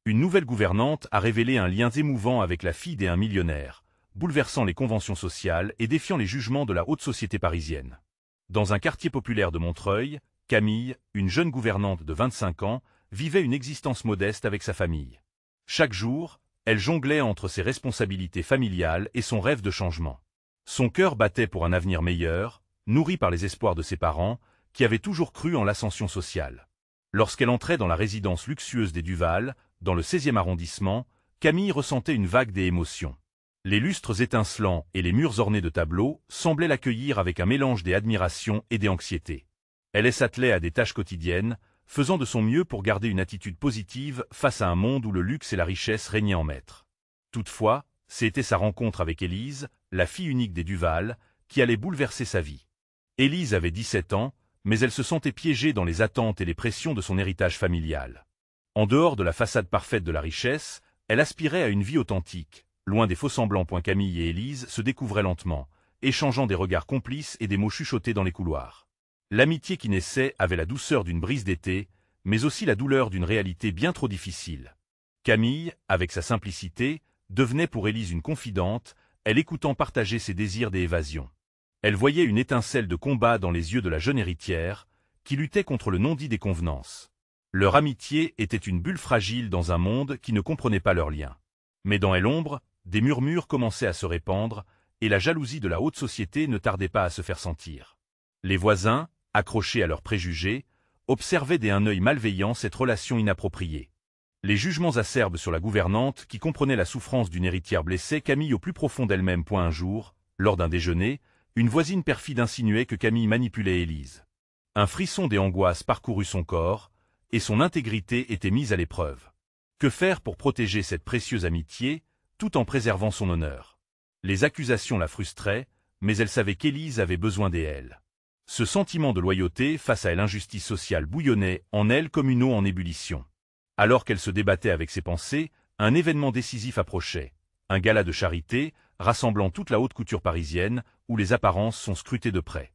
Une nouvelle gouvernante a révélé un lien émouvant avec la fille d'un millionnaire, bouleversant les conventions sociales et défiant les jugements de la haute société parisienne. Dans un quartier populaire de Montreuil, Camille, une jeune gouvernante de 25 ans, vivait une existence modeste avec sa famille. Chaque jour, elle jonglait entre ses responsabilités familiales et son rêve de changement. Son cœur battait pour un avenir meilleur, nourri par les espoirs de ses parents, qui avaient toujours cru en l'ascension sociale. Lorsqu'elle entrait dans la résidence luxueuse des Duval, dans le 16e arrondissement, Camille ressentait une vague d'émotions. Les lustres étincelants et les murs ornés de tableaux semblaient l'accueillir avec un mélange d'admiration et d'anxiété. Elle s'attelait à des tâches quotidiennes, faisant de son mieux pour garder une attitude positive face à un monde où le luxe et la richesse régnaient en maître. Toutefois, c'était sa rencontre avec Élise, la fille unique des Duval, qui allait bouleverser sa vie. Élise avait 17 ans, mais elle se sentait piégée dans les attentes et les pressions de son héritage familial. En dehors de la façade parfaite de la richesse, elle aspirait à une vie authentique, loin des faux-semblants. Camille et Élise se découvraient lentement, échangeant des regards complices et des mots chuchotés dans les couloirs. L'amitié qui naissait avait la douceur d'une brise d'été, mais aussi la douleur d'une réalité bien trop difficile. Camille, avec sa simplicité, devenait pour Élise une confidente, elle écoutant partager ses désirs d'évasion. Elle voyait une étincelle de combat dans les yeux de la jeune héritière, qui luttait contre le non-dit des convenances. Leur amitié était une bulle fragile dans un monde qui ne comprenait pas leurs liens. Mais dans l'ombre, des murmures commençaient à se répandre, et la jalousie de la haute société ne tardait pas à se faire sentir. Les voisins, accrochés à leurs préjugés, observaient d'un œil malveillant cette relation inappropriée. Les jugements acerbes sur la gouvernante, qui comprenait la souffrance d'une héritière blessée, Camille au plus profond d'elle-même. Un jour, lors d'un déjeuner, une voisine perfide insinuait que Camille manipulait Élise. Un frisson d'angoisse parcourut son corps, et son intégrité était mise à l'épreuve. Que faire pour protéger cette précieuse amitié, tout en préservant son honneur? Les accusations la frustraient, mais elle savait qu'Élise avait besoin d'elle. Ce sentiment de loyauté face à l'injustice sociale bouillonnait en elle comme une eau en ébullition. Alors qu'elle se débattait avec ses pensées, un événement décisif approchait. Un gala de charité, rassemblant toute la haute couture parisienne, où les apparences sont scrutées de près.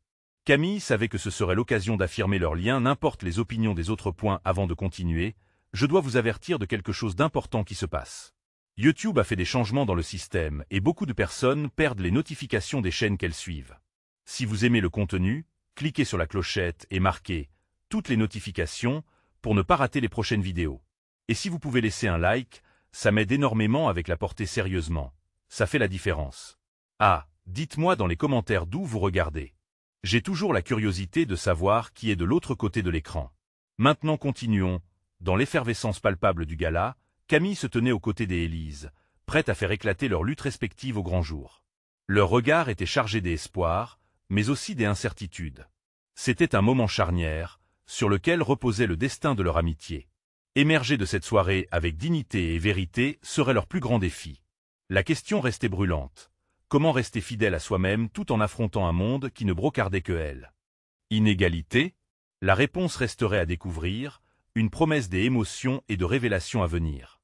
Camille savait que ce serait l'occasion d'affirmer leur lien, n'importe les opinions des autres. Avant de continuer, je dois vous avertir de quelque chose d'important qui se passe. YouTube a fait des changements dans le système et beaucoup de personnes perdent les notifications des chaînes qu'elles suivent. Si vous aimez le contenu, cliquez sur la clochette et marquez « Toutes les notifications » pour ne pas rater les prochaines vidéos. Et si vous pouvez laisser un like, ça m'aide énormément avec la portée sérieusement. Ça fait la différence. Ah, dites-moi dans les commentaires d'où vous regardez. J'ai toujours la curiosité de savoir qui est de l'autre côté de l'écran. Maintenant continuons. Dans l'effervescence palpable du gala, Camille se tenait aux côtés d'Élise, prête à faire éclater leurs luttes respectives au grand jour. Leurs regards étaient chargés d'espoir, mais aussi d'incertitude. C'était un moment charnière, sur lequel reposait le destin de leur amitié. Émerger de cette soirée avec dignité et vérité serait leur plus grand défi. La question restait brûlante. Comment rester fidèle à soi-même tout en affrontant un monde qui ne brocardait que elle? Inégalité? La réponse resterait à découvrir, une promesse des émotions et de révélations à venir.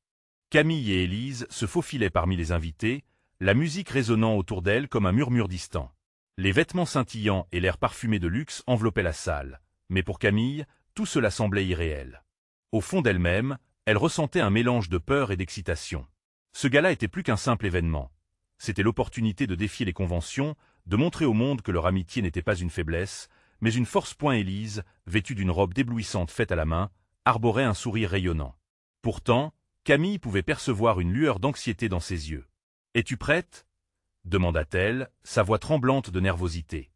Camille et Élise se faufilaient parmi les invités, la musique résonnant autour d'elles comme un murmure distant. Les vêtements scintillants et l'air parfumé de luxe enveloppaient la salle, mais pour Camille, tout cela semblait irréel. Au fond d'elle-même, elle ressentait un mélange de peur et d'excitation. Ce gala était plus qu'un simple événement. C'était l'opportunité de défier les conventions, de montrer au monde que leur amitié n'était pas une faiblesse, mais une force. Élise, vêtue d'une robe éblouissante faite à la main, arborait un sourire rayonnant. Pourtant, Camille pouvait percevoir une lueur d'anxiété dans ses yeux. « Es-tu prête ?» demanda-t-elle, sa voix tremblante de nervosité.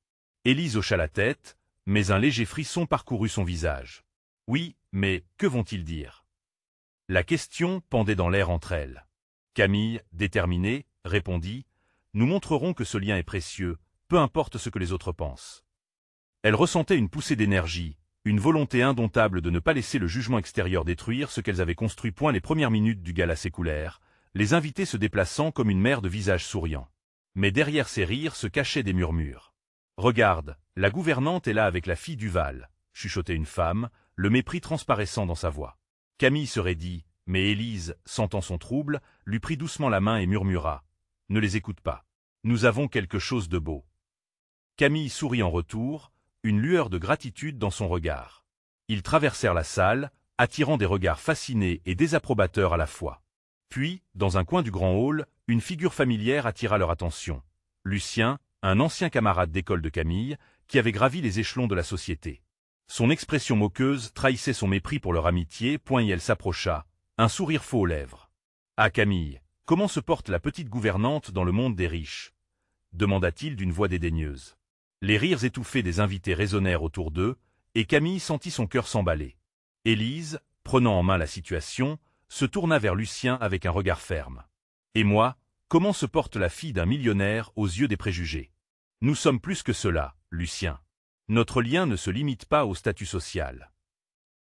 Élise hocha la tête, mais un léger frisson parcourut son visage. « Oui, mais que vont-ils dire ?» La question pendait dans l'air entre elles. Camille, déterminée, répondit « Nous montrerons que ce lien est précieux, peu importe ce que les autres pensent. » Elle ressentait une poussée d'énergie, une volonté indomptable de ne pas laisser le jugement extérieur détruire ce qu'elles avaient construit. Les premières minutes du gala s'écoulèrent, les invités se déplaçant comme une mer de visages souriants. Mais derrière ces rires se cachaient des murmures. « Regarde, la gouvernante est là avec la fille Duval », chuchotait une femme, le mépris transparaissant dans sa voix. Camille se raidit, mais Élise, sentant son trouble, lui prit doucement la main et murmura « Ne les écoute pas. Nous avons quelque chose de beau. » Camille sourit en retour, une lueur de gratitude dans son regard. Ils traversèrent la salle, attirant des regards fascinés et désapprobateurs à la fois. Puis, dans un coin du grand hall, une figure familière attira leur attention. Lucien, un ancien camarade d'école de Camille, qui avait gravi les échelons de la société. Son expression moqueuse trahissait son mépris pour leur amitié, et elle s'approcha, un sourire faux aux lèvres. « Ah Camille, comment se porte la petite gouvernante dans le monde des riches ?» demanda-t-il d'une voix dédaigneuse. Les rires étouffés des invités résonnèrent autour d'eux, et Camille sentit son cœur s'emballer. Élise, prenant en main la situation, se tourna vers Lucien avec un regard ferme. « Et moi, comment se porte la fille d'un millionnaire aux yeux des préjugés? Nous sommes plus que cela, Lucien. Notre lien ne se limite pas au statut social. »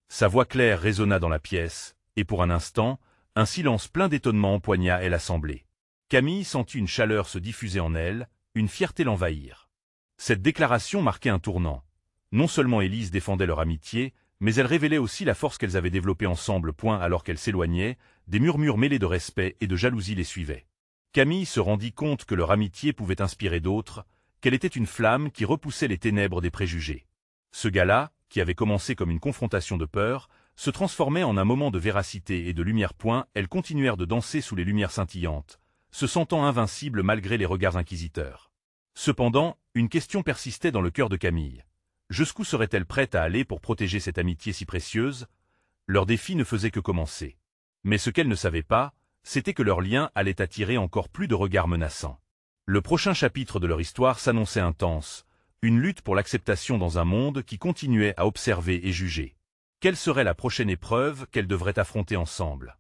Sa voix claire résonna dans la pièce, et pour un instant, un silence plein d'étonnement empoigna l'assemblée. Camille sentit une chaleur se diffuser en elle, une fierté l'envahir. Cette déclaration marquait un tournant. Non seulement Élise défendait leur amitié, mais elle révélait aussi la force qu'elles avaient développée ensemble. Alors qu'elles s'éloignaient, des murmures mêlés de respect et de jalousie les suivaient. Camille se rendit compte que leur amitié pouvait inspirer d'autres, qu'elle était une flamme qui repoussait les ténèbres des préjugés. Ce gala, qui avait commencé comme une confrontation de peur, se transformait en un moment de véracité et de lumière. Elles continuèrent de danser sous les lumières scintillantes, se sentant invincibles malgré les regards inquisiteurs. Cependant, une question persistait dans le cœur de Camille. Jusqu'où serait-elle prête à aller pour protéger cette amitié si précieuse? Leur défi ne faisait que commencer. Mais ce qu'elle ne savait pas, c'était que leur lien allait attirer encore plus de regards menaçants. Le prochain chapitre de leur histoire s'annonçait intense, une lutte pour l'acceptation dans un monde qui continuait à observer et juger. Quelle serait la prochaine épreuve qu'elles devraient affronter ensemble?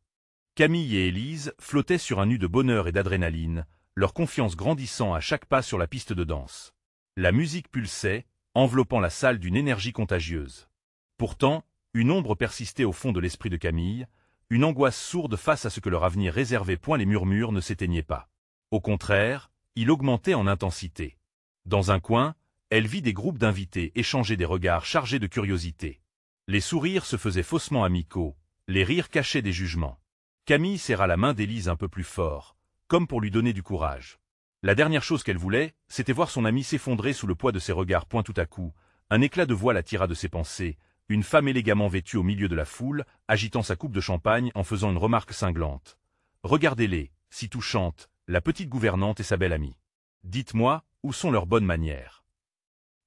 Camille et Élise flottaient sur un nu de bonheur et d'adrénaline, leur confiance grandissant à chaque pas sur la piste de danse. La musique pulsait, enveloppant la salle d'une énergie contagieuse. Pourtant, une ombre persistait au fond de l'esprit de Camille, une angoisse sourde face à ce que leur avenir réservait. Les murmures ne s'éteignaient pas. Au contraire, il augmentait en intensité. Dans un coin, elle vit des groupes d'invités échanger des regards chargés de curiosité. Les sourires se faisaient faussement amicaux, les rires cachaient des jugements. Camille serra la main d'Élise un peu plus fort, comme pour lui donner du courage. La dernière chose qu'elle voulait, c'était voir son amie s'effondrer sous le poids de ses regards. Tout à coup, un éclat de voix la tira de ses pensées, une femme élégamment vêtue au milieu de la foule, agitant sa coupe de champagne en faisant une remarque cinglante. « Regardez-les, si touchantes, la petite gouvernante et sa belle amie. Dites-moi, où sont leurs bonnes manières ?»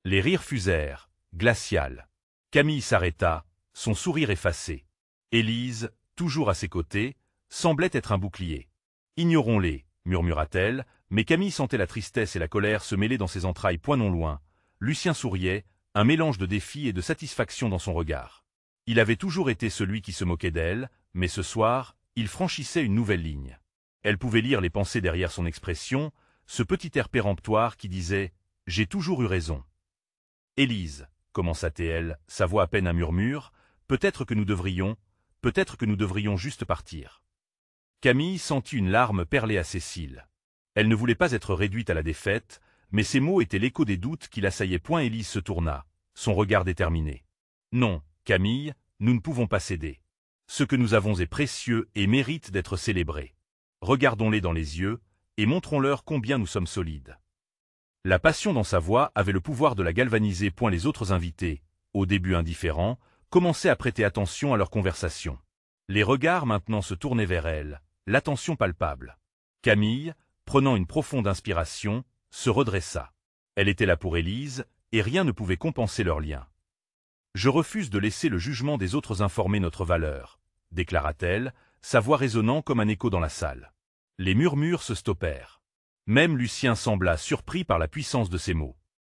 Les rires fusèrent, glaciales. Camille s'arrêta, son sourire effacé. Élise, toujours à ses côtés, semblait être un bouclier. « Ignorons-les, » murmura-t-elle, mais Camille sentait la tristesse et la colère se mêler dans ses entrailles. Non loin, Lucien souriait, un mélange de défi et de satisfaction dans son regard. Il avait toujours été celui qui se moquait d'elle, mais ce soir, il franchissait une nouvelle ligne. Elle pouvait lire les pensées derrière son expression, ce petit air péremptoire qui disait « J'ai toujours eu raison ». « Élise, » commença-t-elle, sa voix à peine un murmure, « peut-être que nous devrions juste partir. » Camille sentit une larme perler à ses cils. Elle ne voulait pas être réduite à la défaite, mais ces mots étaient l'écho des doutes qui l'assaillaient. Élise se tourna, son regard déterminé. « Non, Camille, nous ne pouvons pas céder. Ce que nous avons est précieux et mérite d'être célébré. Regardons-les dans les yeux, et montrons-leur combien nous sommes solides. » La passion dans sa voix avait le pouvoir de la galvaniser. Les autres invités, au début indifférents, commençaient à prêter attention à leur conversation. Les regards maintenant se tournaient vers elle, l'attention palpable. Camille, prenant une profonde inspiration, se redressa. Elle était là pour Élise, et rien ne pouvait compenser leur lien. « Je refuse de laisser le jugement des autres informer notre valeur, » déclara-t-elle, sa voix résonnant comme un écho dans la salle. Les murmures se stoppèrent. Même Lucien sembla surpris par la puissance de ces mots.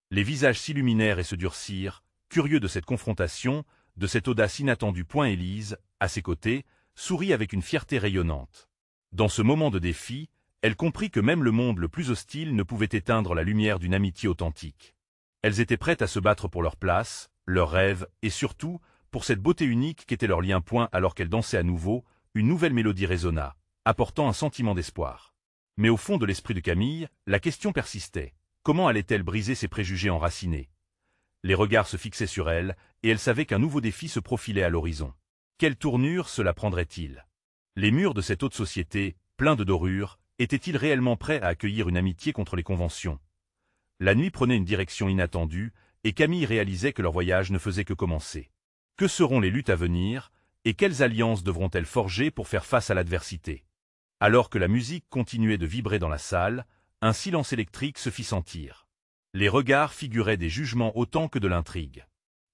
Les visages s'illuminèrent et se durcirent, curieux de cette confrontation, de cette audace inattendue. Élise, à ses côtés, sourit avec une fierté rayonnante. Dans ce moment de défi, elle comprit que même le monde le plus hostile ne pouvait éteindre la lumière d'une amitié authentique. Elles étaient prêtes à se battre pour leur place, leurs rêves, et surtout, pour cette beauté unique qu'était leur lien. Alors qu'elles dansaient à nouveau, une nouvelle mélodie résonna, apportant un sentiment d'espoir. Mais au fond de l'esprit de Camille, la question persistait. Comment allait-elle briser ses préjugés enracinés? Les regards se fixaient sur elle, et elle savait qu'un nouveau défi se profilait à l'horizon. Quelle tournure cela prendrait-il? Les murs de cette haute société, pleins de dorures, étaient-ils réellement prêts à accueillir une amitié contre les conventions? La nuit prenait une direction inattendue, et Camille réalisait que leur voyage ne faisait que commencer. Que seront les luttes à venir, et quelles alliances devront-elles forger pour faire face à l'adversité? Alors que la musique continuait de vibrer dans la salle, un silence électrique se fit sentir. Les regards figuraient des jugements autant que de l'intrigue.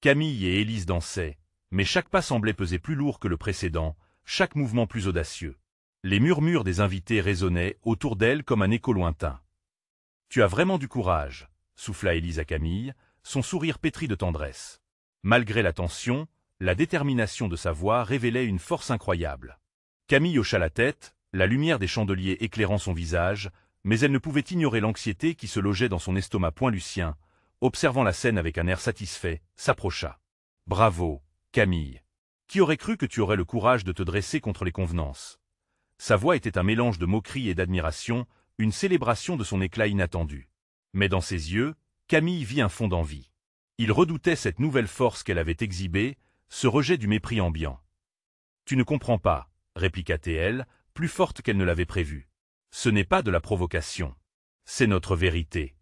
Camille et Élise dansaient, mais chaque pas semblait peser plus lourd que le précédent, chaque mouvement plus audacieux. Les murmures des invités résonnaient autour d'elle comme un écho lointain. « Tu as vraiment du courage », souffla Élise à Camille, son sourire pétri de tendresse. Malgré la tension, la détermination de sa voix révélait une force incroyable. Camille hocha la tête, la lumière des chandeliers éclairant son visage, mais elle ne pouvait ignorer l'anxiété qui se logeait dans son estomac. Lucien, observant la scène avec un air satisfait, s'approcha. « Bravo, Camille. Qui aurait cru que tu aurais le courage de te dresser contre les convenances ?» Sa voix était un mélange de moquerie et d'admiration, une célébration de son éclat inattendu. Mais dans ses yeux, Camille vit un fond d'envie. Il redoutait cette nouvelle force qu'elle avait exhibée, ce rejet du mépris ambiant. « Tu ne comprends pas, » répliqua-t-elle, plus forte qu'elle ne l'avait prévu. « Ce n'est pas de la provocation. C'est notre vérité. »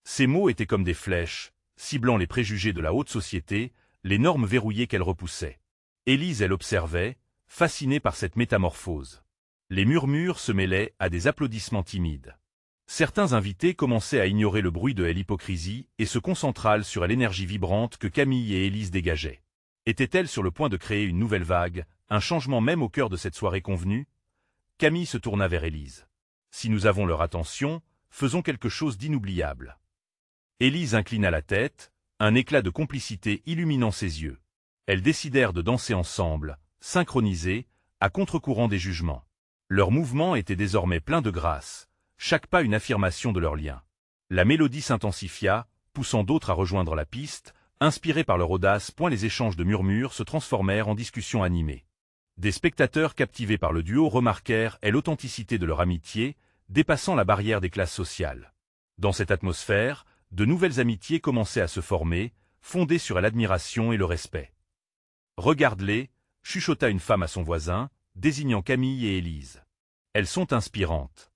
Ces mots étaient comme des flèches, ciblant les préjugés de la haute société, les normes verrouillées qu'elle repoussait. Élise, elle observait, fascinée par cette métamorphose. Les murmures se mêlaient à des applaudissements timides. Certains invités commençaient à ignorer le bruit de l'hypocrisie et se concentraient sur l'énergie vibrante que Camille et Élise dégageaient. Étaient-elles sur le point de créer une nouvelle vague, un changement même au cœur de cette soirée convenue? Camille se tourna vers Élise. « Si nous avons leur attention, faisons quelque chose d'inoubliable. » Élise inclina la tête, un éclat de complicité illuminant ses yeux. Elles décidèrent de danser ensemble, synchronisées, à contre-courant des jugements. Leurs mouvements étaient désormais pleins de grâce, chaque pas une affirmation de leur lien. La mélodie s'intensifia, poussant d'autres à rejoindre la piste, inspirés par leur audace. Les échanges de murmures se transformèrent en discussions animées. Des spectateurs captivés par le duo remarquèrent l'authenticité de leur amitié, dépassant la barrière des classes sociales. Dans cette atmosphère, de nouvelles amitiés commençaient à se former, fondées sur l'admiration et le respect. « Regarde-les », chuchota une femme à son voisin, désignant Camille et Élise. « Elles sont inspirantes. »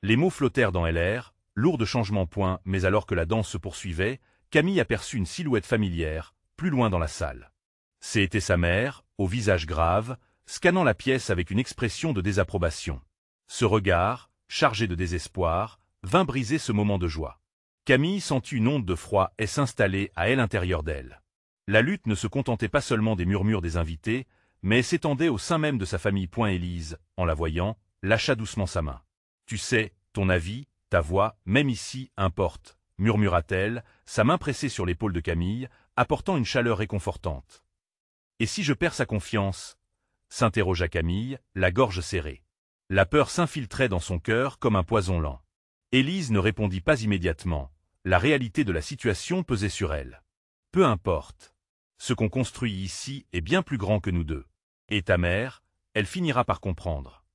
Les mots flottèrent dans l'air, lourds de changements. Mais alors que la danse se poursuivait, Camille aperçut une silhouette familière, plus loin dans la salle. C'était sa mère, au visage grave, scannant la pièce avec une expression de désapprobation. Ce regard, chargé de désespoir, vint briser ce moment de joie. Camille sentit une onde de froid s'installer à l'intérieur d'elle. La lutte ne se contentait pas seulement des murmures des invités, mais s'étendait au sein même de sa famille. Élise, en la voyant, lâcha doucement sa main. « Tu sais, ton avis, ta voix, même ici, importe, » murmura-t-elle, sa main pressée sur l'épaule de Camille, apportant une chaleur réconfortante. « Et si je perds sa confiance ?» s'interrogea Camille, la gorge serrée. La peur s'infiltrait dans son cœur comme un poison lent. Élise ne répondit pas immédiatement. La réalité de la situation pesait sur elle. « Peu importe. Ce qu'on construit ici est bien plus grand que nous deux. Et ta mère, elle finira par comprendre. »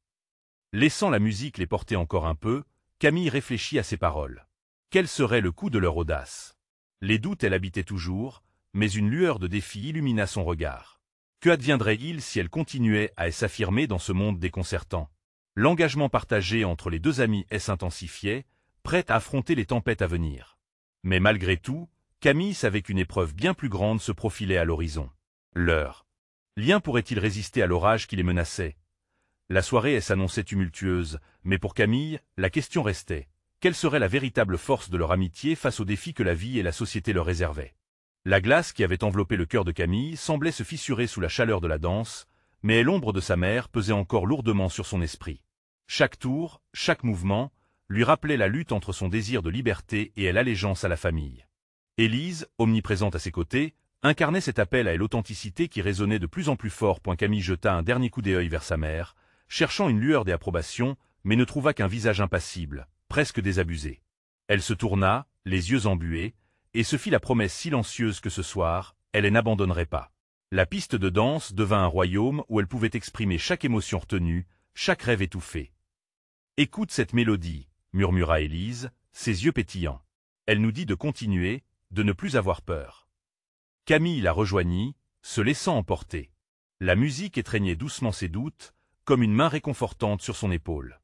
Laissant la musique les porter encore un peu, Camille réfléchit à ses paroles. Quel serait le coût de leur audace? Les doutes elle habitait toujours, mais une lueur de défi illumina son regard. Que adviendrait-il si elle continuait à s'affirmer dans ce monde déconcertant? L'engagement partagé entre les deux amis s'intensifiait, prête à affronter les tempêtes à venir. Mais malgré tout, Camille savait qu'une épreuve bien plus grande se profilait à l'horizon. Leur lien pourrait-il résister à l'orage qui les menaçait? La soirée s'annonçait tumultueuse, mais pour Camille, la question restait. Quelle serait la véritable force de leur amitié face aux défis que la vie et la société leur réservaient? La glace qui avait enveloppé le cœur de Camille semblait se fissurer sous la chaleur de la danse, mais l'ombre de sa mère pesait encore lourdement sur son esprit. Chaque tour, chaque mouvement, lui rappelait la lutte entre son désir de liberté et l'allégeance à la famille. Élise, omniprésente à ses côtés, incarnait cet appel à l'authenticité qui résonnait de plus en plus fort. Camille jeta un dernier coup d'œil vers sa mère, cherchant une lueur d'approbation, mais ne trouva qu'un visage impassible, presque désabusé. Elle se tourna, les yeux embués, et se fit la promesse silencieuse que ce soir, elle n'abandonnerait pas. La piste de danse devint un royaume où elle pouvait exprimer chaque émotion retenue, chaque rêve étouffé. « Écoute cette mélodie », murmura Élise, ses yeux pétillants. Elle nous dit de continuer, de ne plus avoir peur. Camille la rejoignit, se laissant emporter. La musique étreignait doucement ses doutes, comme une main réconfortante sur son épaule.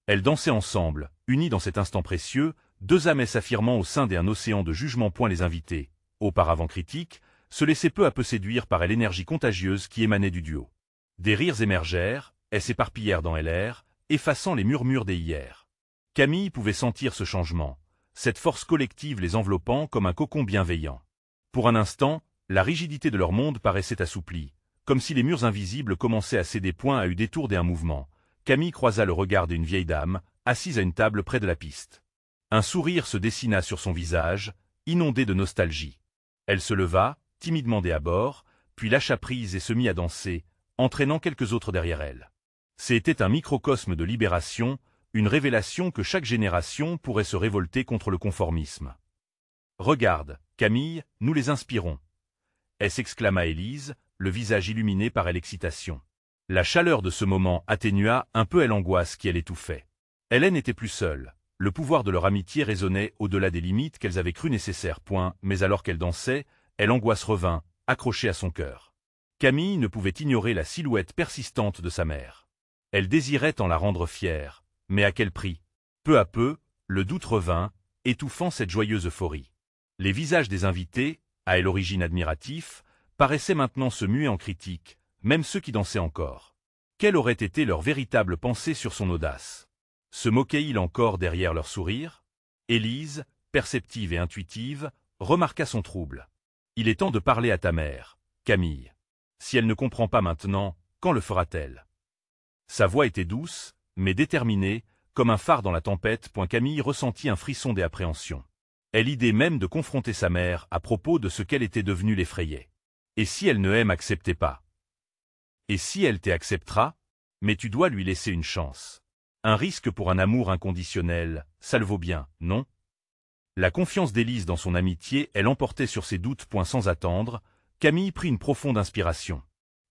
Elles dansaient ensemble, unies dans cet instant précieux, deux âmes s'affirmant au sein d'un océan de jugement. Les invités, auparavant critiques, se laissait peu à peu séduire par l'énergie contagieuse qui émanait du duo. Des rires émergèrent, elles s'éparpillèrent dans LR, effaçant les murmures des hier. Camille pouvait sentir ce changement, cette force collective les enveloppant comme un cocon bienveillant. Pour un instant, la rigidité de leur monde paraissait assouplie, comme si les murs invisibles commençaient à céder point à eu détour d'un mouvement. Camille croisa le regard d'une vieille dame, assise à une table près de la piste. Un sourire se dessina sur son visage, inondé de nostalgie. Elle se leva, timidement des abords, puis lâcha prise et se mit à danser, entraînant quelques autres derrière elle. C'était un microcosme de libération, une révélation que chaque génération pourrait se révolter contre le conformisme. « Regarde, Camille, nous les inspirons !» s'exclama Élise, le visage illuminé par l'excitation. La chaleur de ce moment atténua un peu l'angoisse qui elle étouffait. Hélène n'était plus seule. Le pouvoir de leur amitié résonnait au-delà des limites qu'elles avaient cru nécessaires. Mais alors qu'elle dansait, l'angoisse revint, accrochée à son cœur. Camille ne pouvait ignorer la silhouette persistante de sa mère. Elle désirait en la rendre fière, mais à quel prix? Peu à peu, le doute revint, étouffant cette joyeuse euphorie. Les visages des invités, à l'origine admiratifs, paraissaient maintenant se muer en critique, même ceux qui dansaient encore. Quelle aurait été leur véritable pensée sur son audace? Se moquaient-ils encore derrière leur sourire? Élise, perceptive et intuitive, remarqua son trouble. Il est temps de parler à ta mère, Camille. Si elle ne comprend pas maintenant, quand le fera-t-elle? Sa voix était douce, mais déterminée, comme un phare dans la tempête. Camille ressentit un frisson d'appréhension. L'idée même de confronter sa mère à propos de ce qu'elle était devenue l'effrayait. Et si elle ne m'acceptait pas? Et si elle t'acceptera? Mais tu dois lui laisser une chance. Un risque pour un amour inconditionnel, ça le vaut bien, non? La confiance d'Élise dans son amitié, elle emportait sur ses doutes. Sans attendre, Camille prit une profonde inspiration.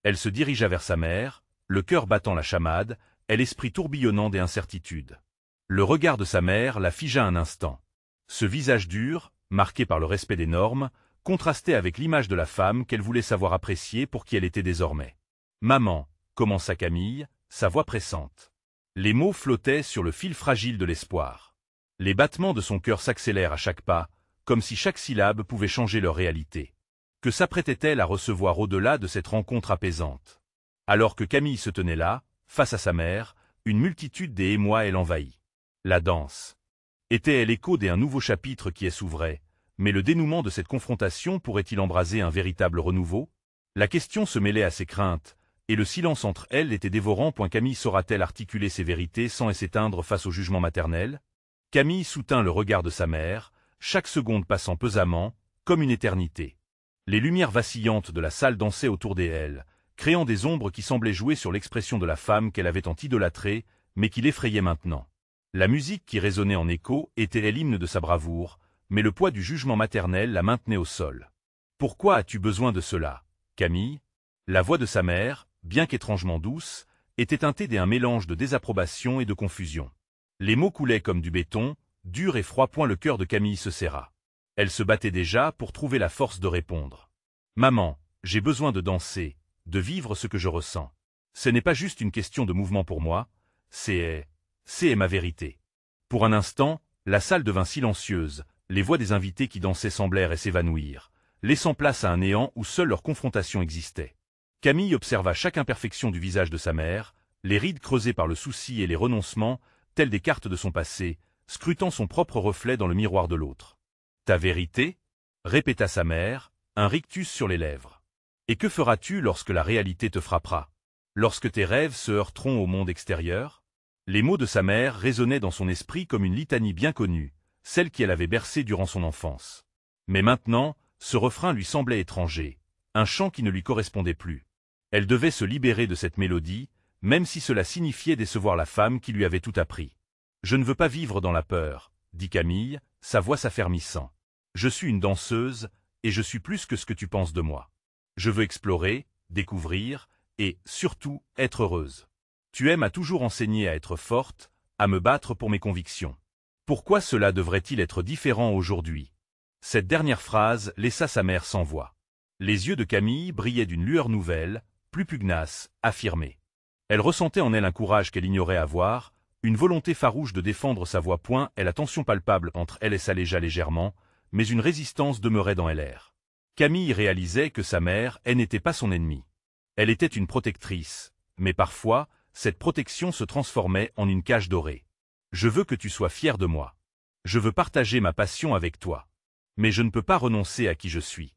Elle se dirigea vers sa mère, le cœur battant la chamade, l'esprit tourbillonnant des incertitudes. Le regard de sa mère la figea un instant. Ce visage dur, marqué par le respect des normes, contrastait avec l'image de la femme qu'elle voulait savoir apprécier pour qui elle était désormais. « Maman », commença Camille, sa voix pressante. Les mots flottaient sur le fil fragile de l'espoir. Les battements de son cœur s'accélèrent à chaque pas, comme si chaque syllabe pouvait changer leur réalité. Que s'apprêtait-elle à recevoir au-delà de cette rencontre apaisante? Alors que Camille se tenait là, face à sa mère, une multitude des émois l'envahit. La danse. Était-elle l'écho d'un nouveau chapitre qui s'ouvrait? Mais le dénouement de cette confrontation pourrait-il embraser un véritable renouveau? La question se mêlait à ses craintes, et le silence entre elles était dévorant. Camille saura-t-elle articuler ses vérités sans s'éteindre face au jugement maternel? Camille soutint le regard de sa mère, chaque seconde passant pesamment, comme une éternité. Les lumières vacillantes de la salle dansaient autour d'elle, créant des ombres qui semblaient jouer sur l'expression de la femme qu'elle avait tant idolâtrée, mais qui l'effrayait maintenant. La musique qui résonnait en écho était l'hymne de sa bravoure, mais le poids du jugement maternel la maintenait au sol. « Pourquoi as-tu besoin de cela, Camille ?» La voix de sa mère, bien qu'étrangement douce, était teintée d'un mélange de désapprobation et de confusion. Les mots coulaient comme du béton, dur et froid. Le cœur de Camille se serra. Elle se battait déjà pour trouver la force de répondre. « Maman, j'ai besoin de danser, de vivre ce que je ressens. Ce n'est pas juste une question de mouvement pour moi, c'est ma vérité. » Pour un instant, la salle devint silencieuse, les voix des invités qui dansaient semblèrent s'évanouir, laissant place à un néant où seule leur confrontation existait. Camille observa chaque imperfection du visage de sa mère, les rides creusées par le souci et les renoncements, telles des cartes de son passé, scrutant son propre reflet dans le miroir de l'autre. « Ta vérité ?» répéta sa mère, un rictus sur les lèvres. « Et que feras-tu lorsque la réalité te frappera? Lorsque tes rêves se heurteront au monde extérieur ?» Les mots de sa mère résonnaient dans son esprit comme une litanie bien connue, celle qu'elle avait bercée durant son enfance. Mais maintenant, ce refrain lui semblait étranger, un chant qui ne lui correspondait plus. Elle devait se libérer de cette mélodie, même si cela signifiait décevoir la femme qui lui avait tout appris. « Je ne veux pas vivre dans la peur, » dit Camille, sa voix s'affermissant. « Je suis une danseuse, et je suis plus que ce que tu penses de moi. Je veux explorer, découvrir, et, surtout, être heureuse. Tu m'as toujours enseigné à être forte, à me battre pour mes convictions. Pourquoi cela devrait-il être différent aujourd'hui ?» Cette dernière phrase laissa sa mère sans voix. Les yeux de Camille brillaient d'une lueur nouvelle, plus pugnace, affirmée. Elle ressentait en elle un courage qu'elle ignorait avoir, une volonté farouche de défendre sa voix. La tension palpable entre elle s'allégea légèrement, mais une résistance demeurait dans l'air. Camille réalisait que sa mère, elle n'était pas son ennemie. Elle était une protectrice, mais parfois, cette protection se transformait en une cage dorée. Je veux que tu sois fier de moi. Je veux partager ma passion avec toi. Mais je ne peux pas renoncer à qui je suis.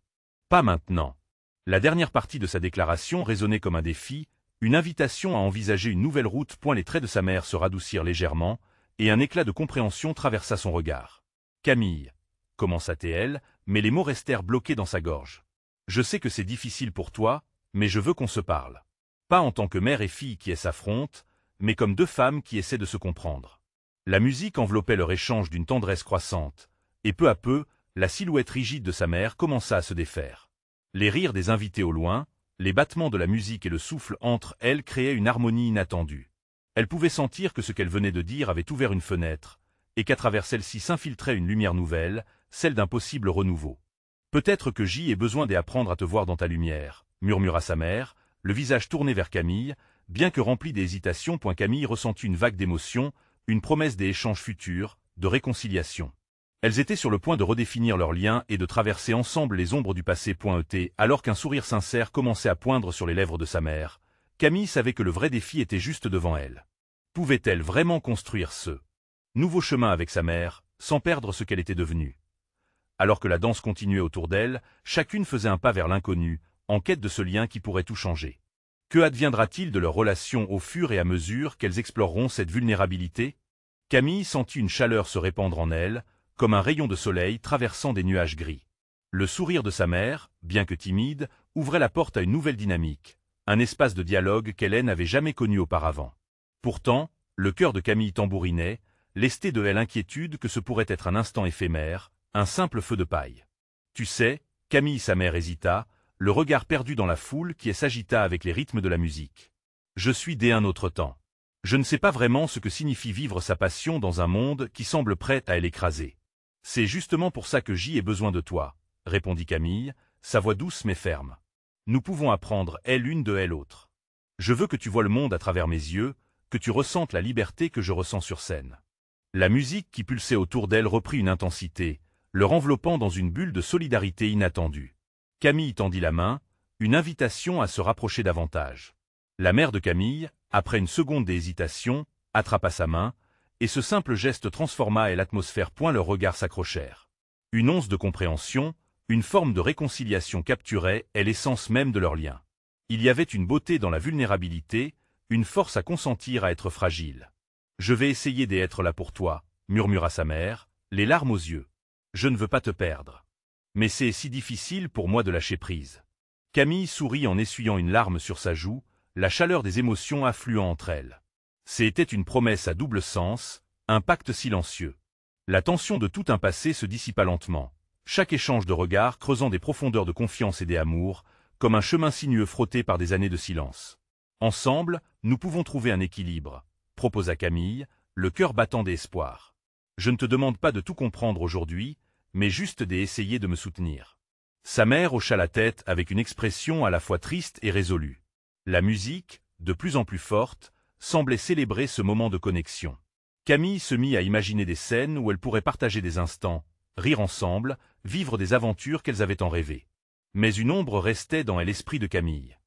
Pas maintenant. La dernière partie de sa déclaration résonnait comme un défi, une invitation à envisager une nouvelle route. Les traits de sa mère se radoucirent légèrement, et un éclat de compréhension traversa son regard. Camille, commença-t-elle, mais les mots restèrent bloqués dans sa gorge. Je sais que c'est difficile pour toi, mais je veux qu'on se parle. Pas en tant que mère et fille qui s'affrontent, mais comme deux femmes qui essaient de se comprendre. La musique enveloppait leur échange d'une tendresse croissante, et peu à peu, la silhouette rigide de sa mère commença à se défaire. Les rires des invités au loin, les battements de la musique et le souffle entre elles créaient une harmonie inattendue. Elle pouvait sentir que ce qu'elle venait de dire avait ouvert une fenêtre, et qu'à travers celle-ci s'infiltrait une lumière nouvelle, celle d'un possible renouveau. Peut-être que J ai besoin d'apprendre à te voir dans ta lumière, murmura sa mère, le visage tourné vers Camille, bien que rempli d'hésitation. Camille ressentit une vague d'émotion, une promesse des échanges futurs, de réconciliation. Elles étaient sur le point de redéfinir leur lien et de traverser ensemble les ombres du passé. Alors qu'un sourire sincère commençait à poindre sur les lèvres de sa mère, Camille savait que le vrai défi était juste devant elle. Pouvait-elle vraiment construire ce nouveau chemin avec sa mère, sans perdre ce qu'elle était devenue? Alors que la danse continuait autour d'elle, chacune faisait un pas vers l'inconnu, en quête de ce lien qui pourrait tout changer. Que adviendra-t-il de leur relation au fur et à mesure qu'elles exploreront cette vulnérabilité? Camille sentit une chaleur se répandre en elle, comme un rayon de soleil traversant des nuages gris. Le sourire de sa mère, bien que timide, ouvrait la porte à une nouvelle dynamique, un espace de dialogue qu'elle n'avait jamais connu auparavant. Pourtant, le cœur de Camille tambourinait, lesté de l'inquiétude que ce pourrait être un instant éphémère, un simple feu de paille. Tu sais, Camille, sa mère hésita, le regard perdu dans la foule qui s'agita avec les rythmes de la musique. Je suis d'un autre temps. Je ne sais pas vraiment ce que signifie vivre sa passion dans un monde qui semble prêt à l'écraser. C'est justement pour ça que J ai besoin de toi, répondit Camille, sa voix douce mais ferme. Nous pouvons apprendre l'une de l'autre. Je veux que tu vois le monde à travers mes yeux, que tu ressentes la liberté que je ressens sur scène. La musique qui pulsait autour d'elle reprit une intensité, leur enveloppant dans une bulle de solidarité inattendue. Camille tendit la main, une invitation à se rapprocher davantage. La mère de Camille, après une seconde d'hésitation, attrapa sa main, et ce simple geste transforma l'atmosphère. Leurs regards s'accrochèrent. Une once de compréhension, une forme de réconciliation capturait l'essence même de leur lien. Il y avait une beauté dans la vulnérabilité, une force à consentir à être fragile. Je vais essayer d'être là pour toi, murmura sa mère, les larmes aux yeux. Je ne veux pas te perdre. Mais c'est si difficile pour moi de lâcher prise. Camille sourit en essuyant une larme sur sa joue, la chaleur des émotions affluant entre elles. C'était une promesse à double sens, un pacte silencieux. La tension de tout un passé se dissipa lentement, chaque échange de regards creusant des profondeurs de confiance et d'amour, comme un chemin sinueux frotté par des années de silence. Ensemble, nous pouvons trouver un équilibre, proposa Camille, le cœur battant d'espoir. Je ne te demande pas de tout comprendre aujourd'hui, mais juste d'essayer de me soutenir. Sa mère hocha la tête avec une expression à la fois triste et résolue. La musique, de plus en plus forte, semblait célébrer ce moment de connexion. Camille se mit à imaginer des scènes où elles pourraient partager des instants, rire ensemble, vivre des aventures qu'elles avaient tant rêvé. Mais une ombre restait dans l'esprit de Camille.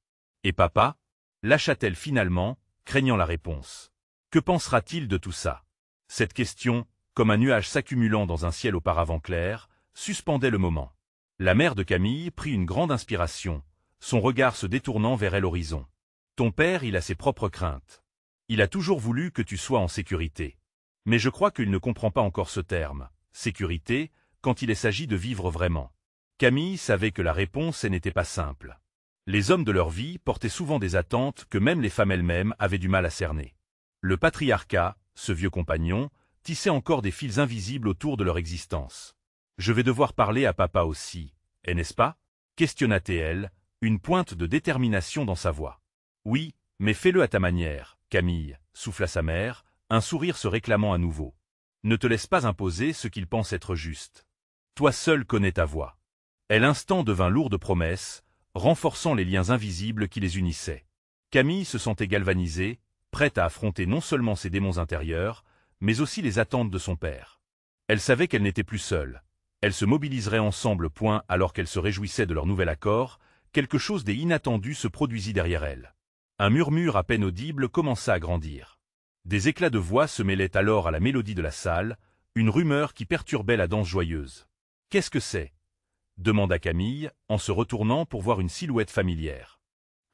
Et papa? Lâcha-t-elle finalement, craignant la réponse. Que pensera-t-il de tout ça? Cette question, comme un nuage s'accumulant dans un ciel auparavant clair, suspendait le moment. La mère de Camille prit une grande inspiration, son regard se détournant vers l'horizon. Ton père, il a ses propres craintes. Il a toujours voulu que tu sois en sécurité. Mais je crois qu'il ne comprend pas encore ce terme, sécurité, quand il s'agit de vivre vraiment. Camille savait que la réponse n'était pas simple. Les hommes de leur vie portaient souvent des attentes que même les femmes elles-mêmes avaient du mal à cerner. Le patriarcat, ce vieux compagnon, tissait encore des fils invisibles autour de leur existence. Je vais devoir parler à papa aussi, n'est-ce pas? Questionna-t-elle, une pointe de détermination dans sa voix. Oui, mais fais-le à ta manière, Camille, souffla sa mère, un sourire se réclamant à nouveau. Ne te laisse pas imposer ce qu'il pense être juste. Toi seul connais ta voix. L'instant devint lourd de promesses, renforçant les liens invisibles qui les unissaient. Camille se sentait galvanisée, prête à affronter non seulement ses démons intérieurs, mais aussi les attentes de son père. Elle savait qu'elle n'était plus seule, Elles se mobiliseraient ensemble. Alors qu'elles se réjouissaient de leur nouvel accord, quelque chose d'inattendu se produisit derrière elles. Un murmure à peine audible commença à grandir. Des éclats de voix se mêlaient alors à la mélodie de la salle, une rumeur qui perturbait la danse joyeuse. « Qu'est-ce que c'est » demanda Camille, en se retournant pour voir une silhouette familière.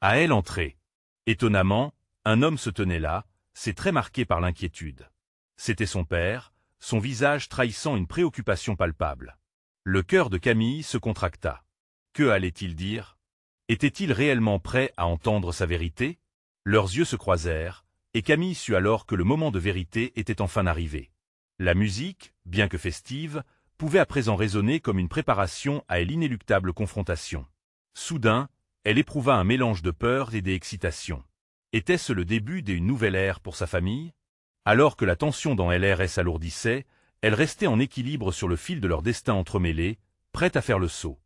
À elle entrer. Étonnamment, un homme se tenait là, ses traits marqués par l'inquiétude. C'était son père, son visage trahissant une préoccupation palpable. Le cœur de Camille se contracta. Que allait-il dire? Était-il réellement prêt à entendre sa vérité? Leurs yeux se croisèrent, et Camille sut alors que le moment de vérité était enfin arrivé. La musique, bien que festive, pouvait à présent résonner comme une préparation à l'inéluctable confrontation. Soudain, elle éprouva un mélange de peur et d'excitation. Était-ce le début d'une nouvelle ère pour sa famille? Alors que la tension dans LRS s'alourdissait, elle restait en équilibre sur le fil de leur destin entremêlé, prête à faire le saut.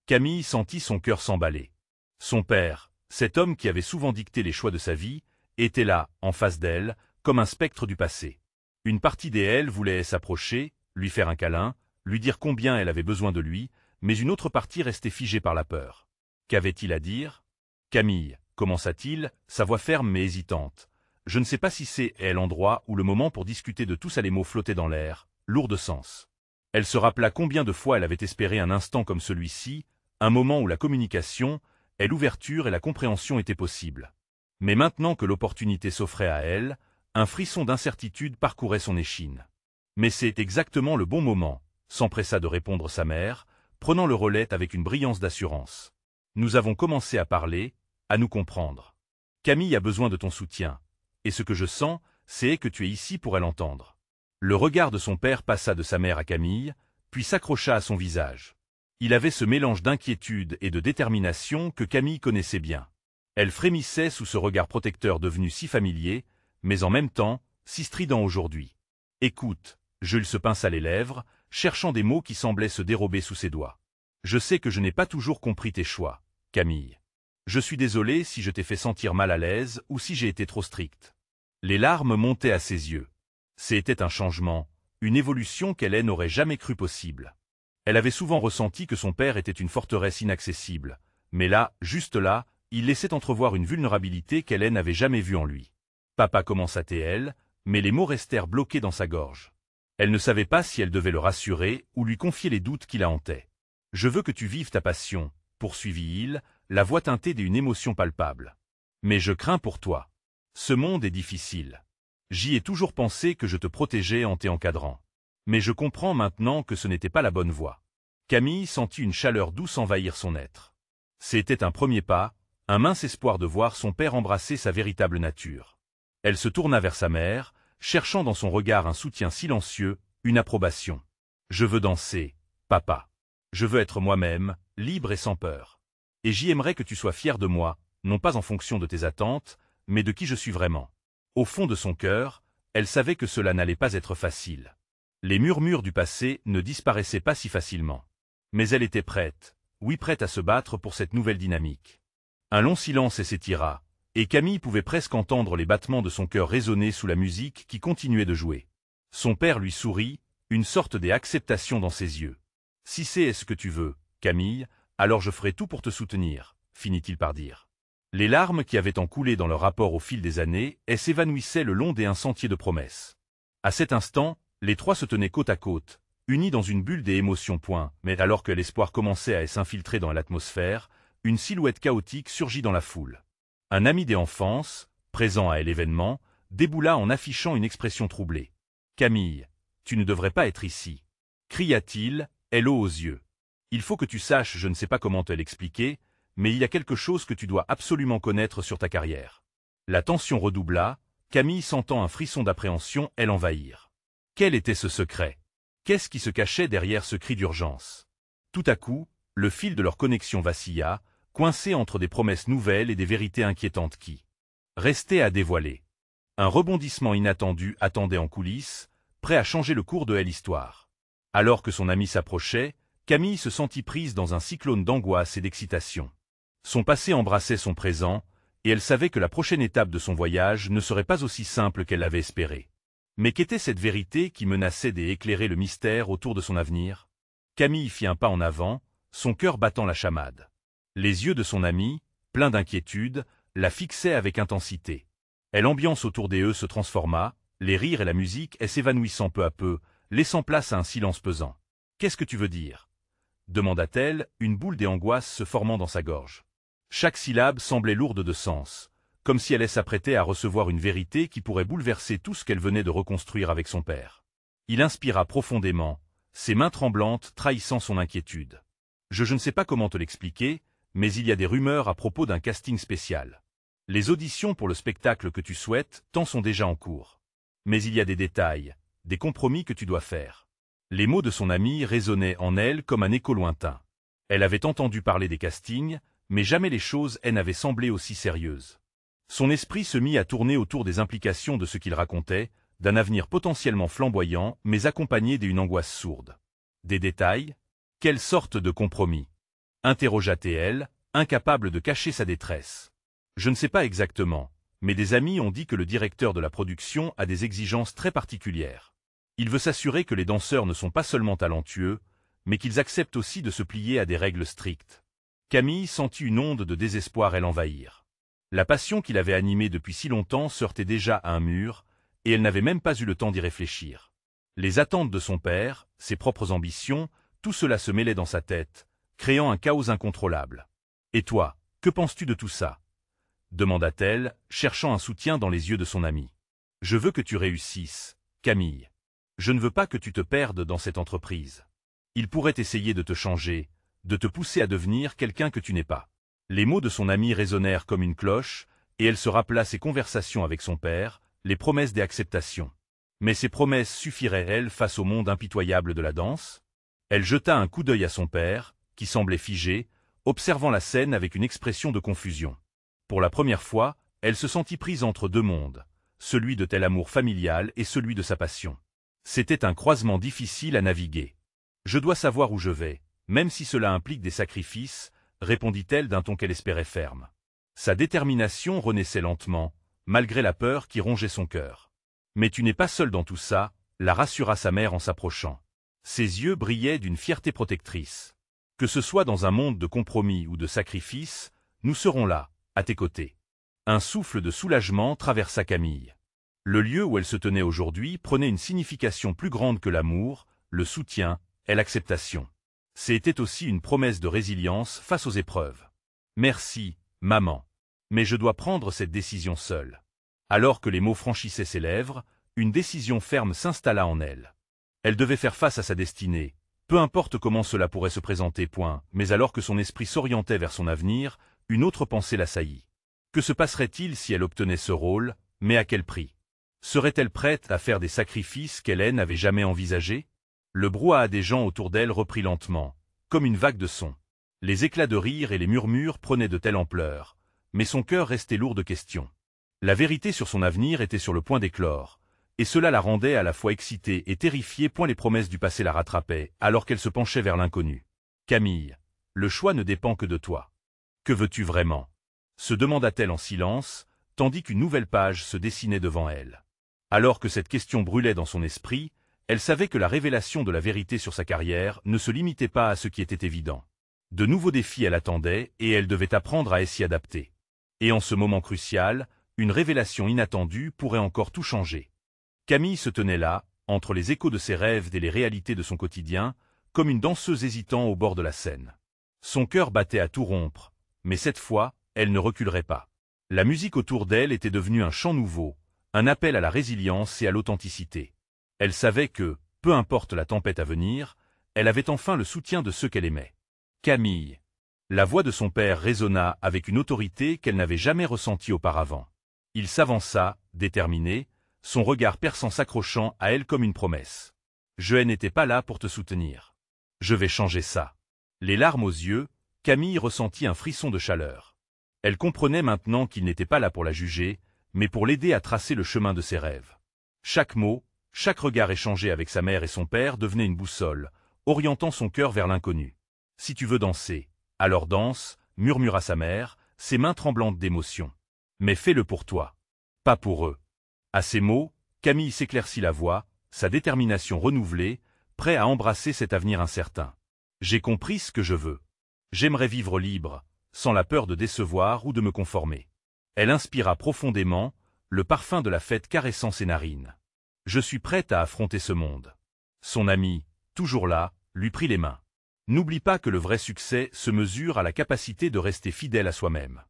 Camille sentit son cœur s'emballer. Son père, cet homme qui avait souvent dicté les choix de sa vie, était là, en face d'elle, comme un spectre du passé. Une partie d'elle voulait s'approcher, lui faire un câlin, lui dire combien elle avait besoin de lui, mais une autre partie restait figée par la peur. Qu'avait-il à dire? Camille, commença-t-il, sa voix ferme mais hésitante. Je ne sais pas si c'est l'endroit ou le moment pour discuter de tout ça. Les mots flottaient dans l'air, lourds de sens. Elle se rappela combien de fois elle avait espéré un instant comme celui-ci, un moment où la communication, l'ouverture et la compréhension étaient possibles. Mais maintenant que l'opportunité s'offrait à elle, un frisson d'incertitude parcourait son échine. Mais c'est exactement le bon moment, s'empressa de répondre sa mère, prenant le relais avec une brillance d'assurance. Nous avons commencé à parler, à nous comprendre. Camille a besoin de ton soutien, et ce que je sens, c'est que tu es ici pour elle entendre. Le regard de son père passa de sa mère à Camille, puis s'accrocha à son visage. Il avait ce mélange d'inquiétude et de détermination que Camille connaissait bien. Elle frémissait sous ce regard protecteur devenu si familier, mais en même temps, si strident aujourd'hui. Écoute, Jules se pinça les lèvres, cherchant des mots qui semblaient se dérober sous ses doigts. Je sais que je n'ai pas toujours compris tes choix, Camille. Je suis désolé si je t'ai fait sentir mal à l'aise ou si j'ai été trop strict. Les larmes montaient à ses yeux. C'était un changement, une évolution qu'elle n'aurait jamais cru possible. Elle avait souvent ressenti que son père était une forteresse inaccessible, mais là, juste là, il laissait entrevoir une vulnérabilité qu'elle n'avait jamais vue en lui. Papa, commença-t-elle, mais les mots restèrent bloqués dans sa gorge. Elle ne savait pas si elle devait le rassurer ou lui confier les doutes qui la hantaient. Je veux que tu vives ta passion, poursuivit-il, la voix teintée d'une émotion palpable. Mais je crains pour toi. Ce monde est difficile. J'y ai toujours pensé que je te protégeais en t'encadrant. Mais je comprends maintenant que ce n'était pas la bonne voie. Camille sentit une chaleur douce envahir son être. C'était un premier pas, un mince espoir de voir son père embrasser sa véritable nature. Elle se tourna vers sa mère, cherchant dans son regard un soutien silencieux, une approbation. Je veux danser, papa. Je veux être moi-même, libre et sans peur. Et j'y aimerais que tu sois fier de moi, non pas en fonction de tes attentes, mais de qui je suis vraiment. Au fond de son cœur, elle savait que cela n'allait pas être facile. Les murmures du passé ne disparaissaient pas si facilement. Mais elle était prête, oui prête à se battre pour cette nouvelle dynamique. Un long silence s'étira, et Camille pouvait presque entendre les battements de son cœur résonner sous la musique qui continuait de jouer. Son père lui sourit, une sorte d'acceptation dans ses yeux. « Si c'est ce que tu veux, Camille, alors je ferai tout pour te soutenir, » finit-il par dire. Les larmes qui avaient en coulé dans leur rapport au fil des années, s'évanouissaient le long d'un sentier de promesses. À cet instant, les trois se tenaient côte à côte, unis dans une bulle des émotions. Mais alors que l'espoir commençait à s'infiltrer dans l'atmosphère, une silhouette chaotique surgit dans la foule. Un ami d'enfance, présent à l'événement, déboula en affichant une expression troublée. « Camille, tu ne devrais pas être ici » cria-t-il, l'eau aux yeux. « Il faut que tu saches, je ne sais pas comment te l'expliquer, mais il y a quelque chose que tu dois absolument connaître sur ta carrière. » La tension redoubla, Camille sentant un frisson d'appréhension l'envahir. Quel était ce secret? Qu'est-ce qui se cachait derrière ce cri d'urgence? Tout à coup, le fil de leur connexion vacilla, coincé entre des promesses nouvelles et des vérités inquiétantes qui restaient à dévoiler. Un rebondissement inattendu attendait en coulisses, prêt à changer le cours de l'histoire. Alors que son ami s'approchait, Camille se sentit prise dans un cyclone d'angoisse et d'excitation. Son passé embrassait son présent, et elle savait que la prochaine étape de son voyage ne serait pas aussi simple qu'elle l'avait espéré. Mais qu'était cette vérité qui menaçait d'éclairer le mystère autour de son avenir? Camille fit un pas en avant, son cœur battant la chamade. Les yeux de son ami, pleins d'inquiétude, la fixaient avec intensité. Et l'ambiance autour des se transforma, les rires et la musique s'évanouissant peu à peu, laissant place à un silence pesant. « Qu'est-ce que tu veux dire » demanda-t-elle, une boule d'angoisse se formant dans sa gorge. Chaque syllabe semblait lourde de sens, comme si elle s'apprêtait à recevoir une vérité qui pourrait bouleverser tout ce qu'elle venait de reconstruire avec son père. Il inspira profondément, ses mains tremblantes trahissant son inquiétude. « Je ne sais pas comment te l'expliquer, mais il y a des rumeurs à propos d'un casting spécial. Les auditions pour le spectacle que tu souhaites tant sont déjà en cours. Mais il y a des détails, des compromis que tu dois faire. » Les mots de son amie résonnaient en elle comme un écho lointain. Elle avait entendu parler des castings, mais jamais les choses n'avaient semblé aussi sérieuses. Son esprit se mit à tourner autour des implications de ce qu'il racontait, d'un avenir potentiellement flamboyant, mais accompagné d'une angoisse sourde. Des détails? Quelle sorte de compromis? Interrogea-t-elle, incapable de cacher sa détresse. Je ne sais pas exactement, mais des amis ont dit que le directeur de la production a des exigences très particulières. Il veut s'assurer que les danseurs ne sont pas seulement talentueux, mais qu'ils acceptent aussi de se plier à des règles strictes. Camille sentit une onde de désespoir l'envahir. La passion qui l'avait animée depuis si longtemps se heurtait déjà à un mur, et elle n'avait même pas eu le temps d'y réfléchir. Les attentes de son père, ses propres ambitions, tout cela se mêlait dans sa tête, créant un chaos incontrôlable. « Et toi, que penses-tu de tout ça » demanda-t-elle, cherchant un soutien dans les yeux de son ami. « Je veux que tu réussisses, Camille. Je ne veux pas que tu te perdes dans cette entreprise. Il pourrait essayer de te changer, de te pousser à devenir quelqu'un que tu n'es pas. » Les mots de son ami résonnèrent comme une cloche, et elle se rappela ses conversations avec son père, les promesses d'acceptation. Mais ces promesses suffiraient-elles face au monde impitoyable de la danse? Elle jeta un coup d'œil à son père, qui semblait figé, observant la scène avec une expression de confusion. Pour la première fois, elle se sentit prise entre deux mondes, celui de tel amour familial et celui de sa passion. C'était un croisement difficile à naviguer. « Je dois savoir où je vais, même si cela implique des sacrifices, » répondit-elle d'un ton qu'elle espérait ferme. Sa détermination renaissait lentement, malgré la peur qui rongeait son cœur. « Mais tu n'es pas seule dans tout ça » la rassura sa mère en s'approchant. Ses yeux brillaient d'une fierté protectrice. « Que ce soit dans un monde de compromis ou de sacrifices, nous serons là, à tes côtés. » Un souffle de soulagement traversa Camille. Le lieu où elle se tenait aujourd'hui prenait une signification plus grande que l'amour, le soutien et l'acceptation. C'était aussi une promesse de résilience face aux épreuves. « Merci, maman. Mais je dois prendre cette décision seule. » Alors que les mots franchissaient ses lèvres, une décision ferme s'installa en elle. Elle devait faire face à sa destinée, peu importe comment cela pourrait se présenter. Mais alors que son esprit s'orientait vers son avenir, une autre pensée l'assaillit. Que se passerait-il si elle obtenait ce rôle, mais à quel prix? Serait-elle prête à faire des sacrifices qu'elle n'avait jamais envisagés? Le brouhaha des gens autour d'elle reprit lentement, comme une vague de sons. Les éclats de rire et les murmures prenaient de telle ampleur, mais son cœur restait lourd de questions. La vérité sur son avenir était sur le point d'éclore, et cela la rendait à la fois excitée et terrifiée. Les promesses du passé la rattrapaient, alors qu'elle se penchait vers l'inconnu. « Camille, le choix ne dépend que de toi. Que veux-tu vraiment » se demanda-t-elle en silence, tandis qu'une nouvelle page se dessinait devant elle. Alors que cette question brûlait dans son esprit, elle savait que la révélation de la vérité sur sa carrière ne se limitait pas à ce qui était évident. De nouveaux défis elle attendait, et elle devait apprendre à s'y adapter. Et en ce moment crucial, une révélation inattendue pourrait encore tout changer. Camille se tenait là, entre les échos de ses rêves et les réalités de son quotidien, comme une danseuse hésitant au bord de la scène. Son cœur battait à tout rompre, mais cette fois, elle ne reculerait pas. La musique autour d'elle était devenue un chant nouveau, un appel à la résilience et à l'authenticité. Elle savait que, peu importe la tempête à venir, elle avait enfin le soutien de ceux qu'elle aimait. Camille. La voix de son père résonna avec une autorité qu'elle n'avait jamais ressentie auparavant. Il s'avança, déterminé, son regard perçant s'accrochant à elle comme une promesse. « Je n'étais pas là pour te soutenir. Je vais changer ça. » Les larmes aux yeux, Camille ressentit un frisson de chaleur. Elle comprenait maintenant qu'il n'était pas là pour la juger, mais pour l'aider à tracer le chemin de ses rêves. Chaque mot, chaque regard échangé avec sa mère et son père devenait une boussole, orientant son cœur vers l'inconnu. « Si tu veux danser, alors danse » murmura sa mère, ses mains tremblantes d'émotion. « Mais fais-le pour toi, pas pour eux. » À ces mots, Camille s'éclaircit la voix, sa détermination renouvelée, prêt à embrasser cet avenir incertain. J'ai compris ce que je veux. J'aimerais vivre libre, sans la peur de décevoir ou de me conformer. Elle inspira profondément, le parfum de la fête caressant ses narines. Je suis prête à affronter ce monde. Son ami, toujours là, lui prit les mains. N'oublie pas que le vrai succès se mesure à la capacité de rester fidèle à soi-même.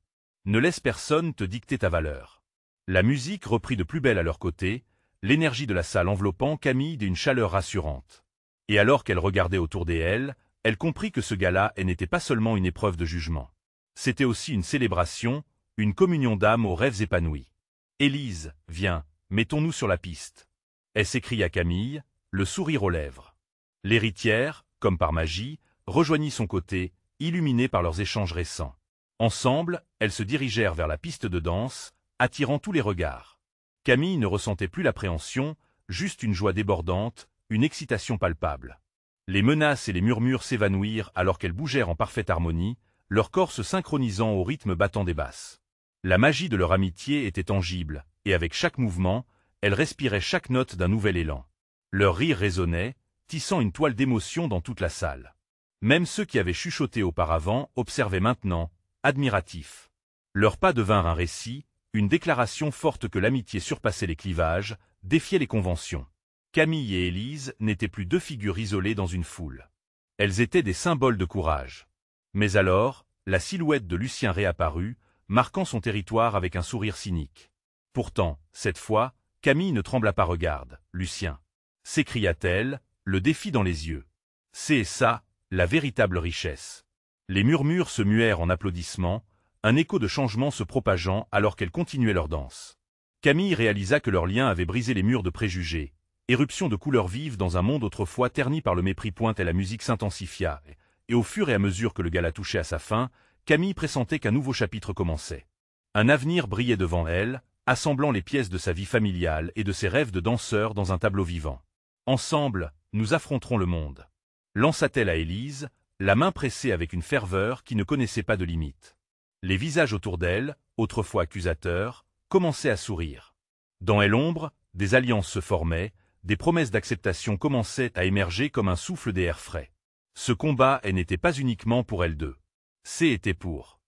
Ne laisse personne te dicter ta valeur. La musique reprit de plus belle à leur côté, l'énergie de la salle enveloppant Camille d'une chaleur rassurante. Et alors qu'elle regardait autour d'elle, elle comprit que ce gala n'était pas seulement une épreuve de jugement. C'était aussi une célébration, une communion d'âme aux rêves épanouis. « Élise, viens, mettons-nous sur la piste. » Elle s'écria Camille, le sourire aux lèvres. L'héritière, comme par magie, rejoignit son côté, illuminée par leurs échanges récents. Ensemble, elles se dirigèrent vers la piste de danse, attirant tous les regards. Camille ne ressentait plus l'appréhension, juste une joie débordante, une excitation palpable. Les menaces et les murmures s'évanouirent alors qu'elles bougèrent en parfaite harmonie, leur corps se synchronisant au rythme battant des basses. La magie de leur amitié était tangible, et avec chaque mouvement, elles respiraient chaque note d'un nouvel élan. Leur rire résonnait, tissant une toile d'émotion dans toute la salle. Même ceux qui avaient chuchoté auparavant observaient maintenant, admiratifs. Leurs pas devinrent un récit, une déclaration forte que l'amitié surpassait les clivages, défiait les conventions. Camille et Élise n'étaient plus deux figures isolées dans une foule. Elles étaient des symboles de courage. Mais alors, la silhouette de Lucien réapparut, marquant son territoire avec un sourire cynique. Pourtant, cette fois, Camille ne trembla pas. « Regarde, Lucien !» s'écria-t-elle, le défi dans les yeux. « C'est ça, la véritable richesse. » Les murmures se muèrent en applaudissements, un écho de changement se propageant alors qu'elles continuaient leur danse. Camille réalisa que leur lien avait brisé les murs de préjugés. Éruption de couleurs vives dans un monde autrefois terni par le mépris pointe et la musique s'intensifia, et au fur et à mesure que le gala touchait à sa fin, Camille pressentait qu'un nouveau chapitre commençait. Un avenir brillait devant elle, assemblant les pièces de sa vie familiale et de ses rêves de danseur dans un tableau vivant. « Ensemble, nous affronterons le monde », lança-t-elle à Élise, la main pressée avec une ferveur qui ne connaissait pas de limite. Les visages autour d'elle, autrefois accusateurs, commençaient à sourire. Dans l'ombre, des alliances se formaient, des promesses d'acceptation commençaient à émerger comme un souffle d'air frais. Ce combat n'était pas uniquement pour elles deux. C'était pour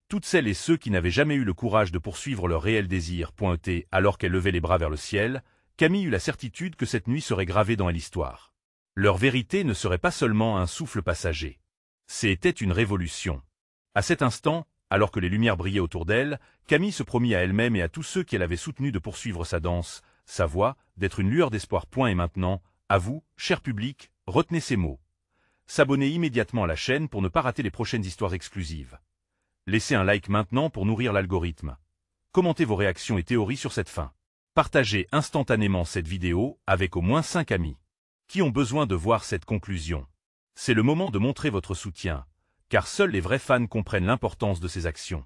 toutes celles et ceux qui n'avaient jamais eu le courage de poursuivre leur réel désir. Alors qu'elles levaient les bras vers le ciel, Camille eut la certitude que cette nuit serait gravée dans l'histoire. Leur vérité ne serait pas seulement un souffle passager. C'était une révolution. À cet instant, alors que les lumières brillaient autour d'elle, Camille se promit à elle-même et à tous ceux qu'elle avait soutenus de poursuivre sa danse, sa voix, d'être une lueur d'espoir. Et maintenant, à vous, cher public, retenez ces mots. S'abonner immédiatement à la chaîne pour ne pas rater les prochaines histoires exclusives. Laissez un like maintenant pour nourrir l'algorithme. Commentez vos réactions et théories sur cette fin. Partagez instantanément cette vidéo avec au moins 5 amis qui ont besoin de voir cette conclusion. C'est le moment de montrer votre soutien, car seuls les vrais fans comprennent l'importance de ces actions.